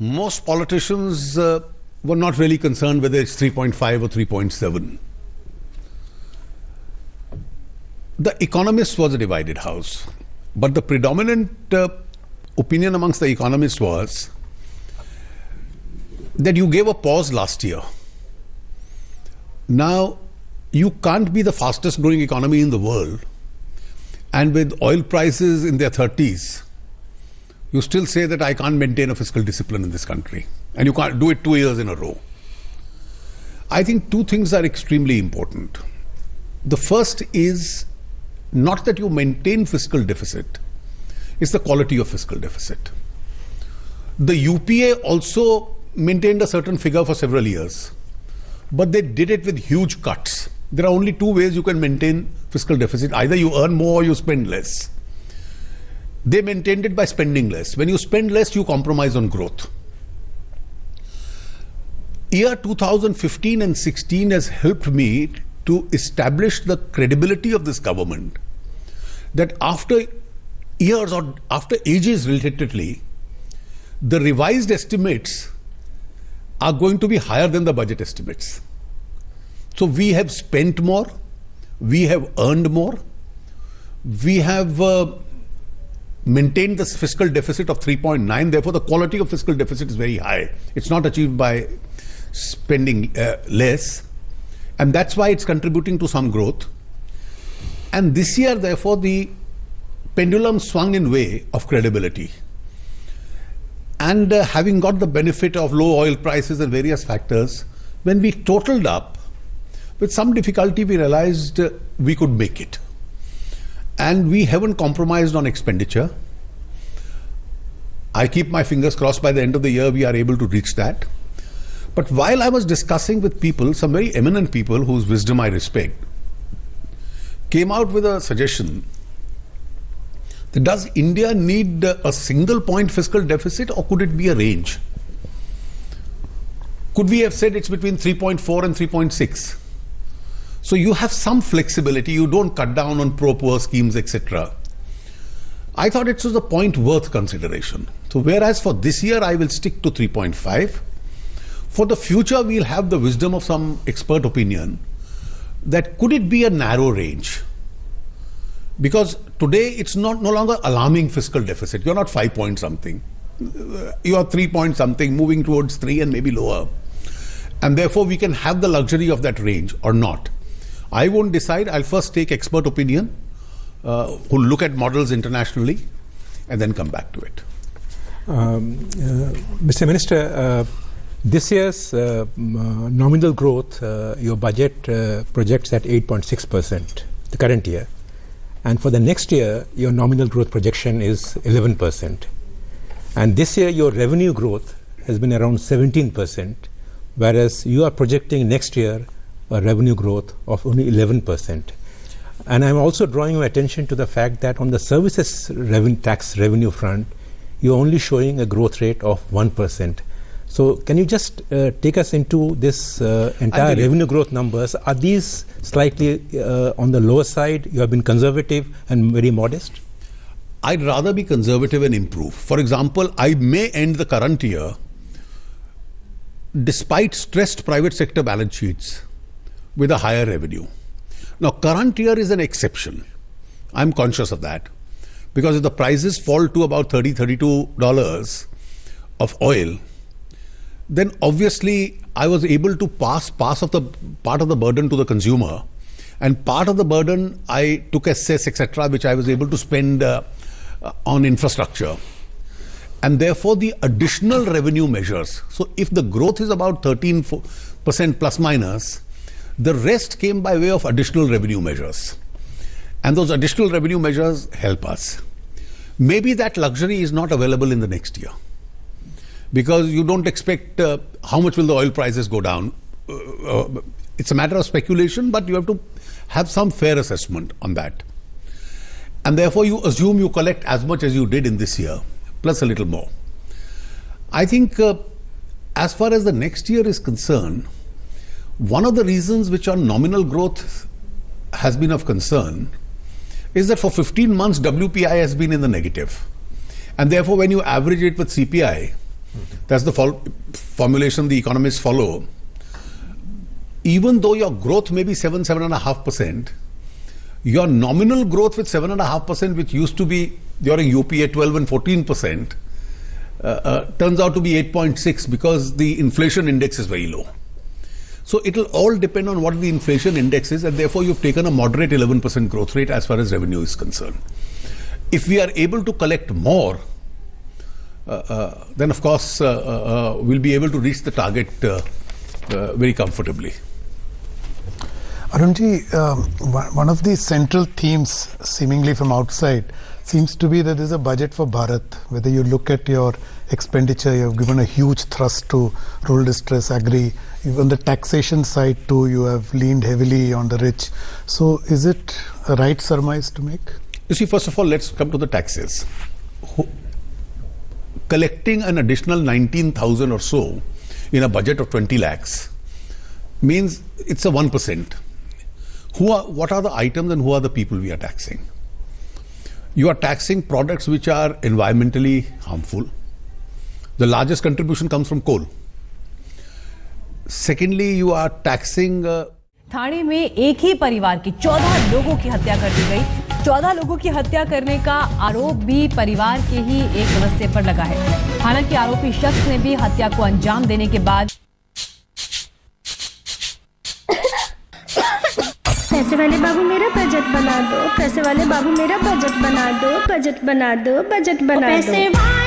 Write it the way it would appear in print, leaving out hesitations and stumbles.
most politicians were not really concerned whether it's 3.5 or 3.7. The Economist was a divided house, but the predominant opinion amongst the economists was that you gave a pause last year. Now, you can't be the fastest growing economy in the world, and with oil prices in their 30s, you still say that I can't maintain a fiscal discipline in this country, and you can't do it 2 years in a row. I think two things are extremely important. The first is not that you maintain fiscal deficit, it's the quality of fiscal deficit. The UPA also maintained a certain figure for several years, but they did it with huge cuts. There are only two ways you can maintain fiscal deficit. Either you earn more or you spend less. They maintained it by spending less. When you spend less, you compromise on growth. Year 2015 and 16 has helped me to establish the credibility of this government, that after years or after ages relatedly, the revised estimates are going to be higher than the budget estimates. So we have spent more, we have earned more, we have maintained this fiscal deficit of 3.9, therefore the quality of fiscal deficit is very high. It's not achieved by spending less, and that's why it's contributing to some growth. And this year, therefore, the pendulum swung in way of credibility. And having got the benefit of low oil prices and various factors, when we totaled up, with some difficulty we realized we could make it. And we haven't compromised on expenditure. I keep my fingers crossed by the end of the year we are able to reach that. But while I was discussing with people, some very eminent people whose wisdom I respect, came out with a suggestion that does India need a single point fiscal deficit, or could it be a range? Could we have said it's between 3.4 and 3.6? So you have some flexibility, you don't cut down on pro-poor schemes, etc. I thought it was a point worth consideration. So whereas for this year I will stick to 3.5, for the future we'll have the wisdom of some expert opinion that could it be a narrow range? Because today it's no longer alarming fiscal deficit. You're not 5 point something. You are 3 point something, moving towards 3 and maybe lower. And therefore we can have the luxury of that range or not. I won't decide. I'll first take expert opinion, who look at models internationally, and then come back to it. Mr. Minister, this year's nominal growth, your budget projects at 8.6%, the current year. And for the next year, your nominal growth projection is 11%. And this year, your revenue growth has been around 17%, whereas you are projecting next year a revenue growth of only 11%. And I'm also drawing your attention to the fact that on the services tax revenue front, you're only showing a growth rate of 1%. So can you just take us into this entire revenue growth numbers? Are these slightly on the lower side? You have been conservative and very modest? I'd rather be conservative and improve. For example, I may end the current year, despite stressed private sector balance sheets, with a higher revenue. Now, current year is an exception. I'm conscious of that. Because if the prices fall to about $30, $32 of oil, then obviously I was able to pass part of the burden to the consumer, and part of the burden I took as cess, etc., which I was able to spend on infrastructure. And therefore the additional revenue measures, so if the growth is about 13% plus minus, the rest came by way of additional revenue measures. And those additional revenue measures help us. Maybe that luxury is not available in the next year, because you don't expect how much will the oil prices go down. It's a matter of speculation, but you have to have some fair assessment on that. And therefore you assume you collect as much as you did in this year, plus a little more. I think as far as the next year is concerned, one of the reasons which on nominal growth has been of concern is that for 15 months WPI has been in the negative. And therefore when you average it with CPI, That's the formulation the economists follow. Even though your growth may be 7.5%, your nominal growth with 7.5%, which used to be during UPA 12 and 14%, turns out to be 8.6 because the inflation index is very low. So it will all depend on what the inflation index is, and therefore you've taken a moderate 11% growth rate as far as revenue is concerned. If we are able to collect more, then of course we'll be able to reach the target very comfortably. Arunji, one of the central themes, seemingly from outside, seems to be that there's a budget for Bharat. Whether you look at your expenditure, you have given a huge thrust to rural distress, agri. Even the taxation side too, you have leaned heavily on the rich. So is it a right surmise to make? You see, first of all, let's come to the taxes. Collecting an additional 19,000 or so in a budget of 20 lakhs means it's a 1%. What are the items and who are the people we are taxing? You are taxing products which are environmentally harmful. The largest contribution comes from coal. Secondly, you are taxing... थाने में एक ही परिवार की 14 लोगों की हत्या कर दी गई। 14 लोगों की हत्या करने का आरोप भी परिवार के ही एक सदस्य पर लगा है। हालांकि आरोपी शख्स ने भी हत्या को अंजाम देने के बाद पैसे वाले बाबू मेरा बजट बना दो, पैसे वाले बाबू मेरा बजट बना दो, बजट बना दो, बजट बना दो।